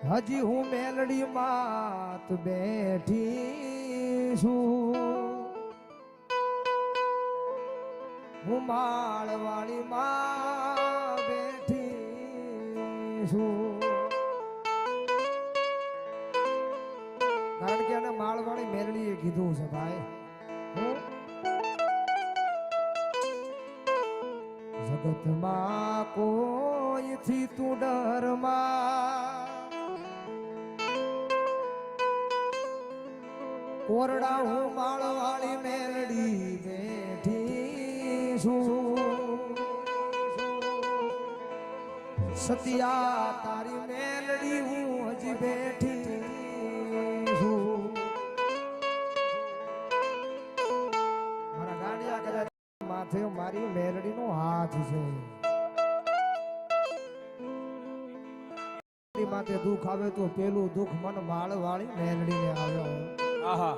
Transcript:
હજી હું મેલડી માત બેઠી છું, હું માળવાળી માં બેઠી છું. કારણ કે એને માળવાળી મેલડીએ કીધું છે ભાઈ, જગતમાં કોઈથી તું ડરમાં, કોરડા હું માળવાળી મેલડી બેઠી છું. સતિયા તારી મેલડી હું હજી બેઠી છું. મારા ગાંડિયા કદાચ માથે મારી મેલડીનો હાથ છે. માથે દુઃખ આવે તો પેલું દુઃખ મન માળવાળી મેલડીને આવ્યો. આહા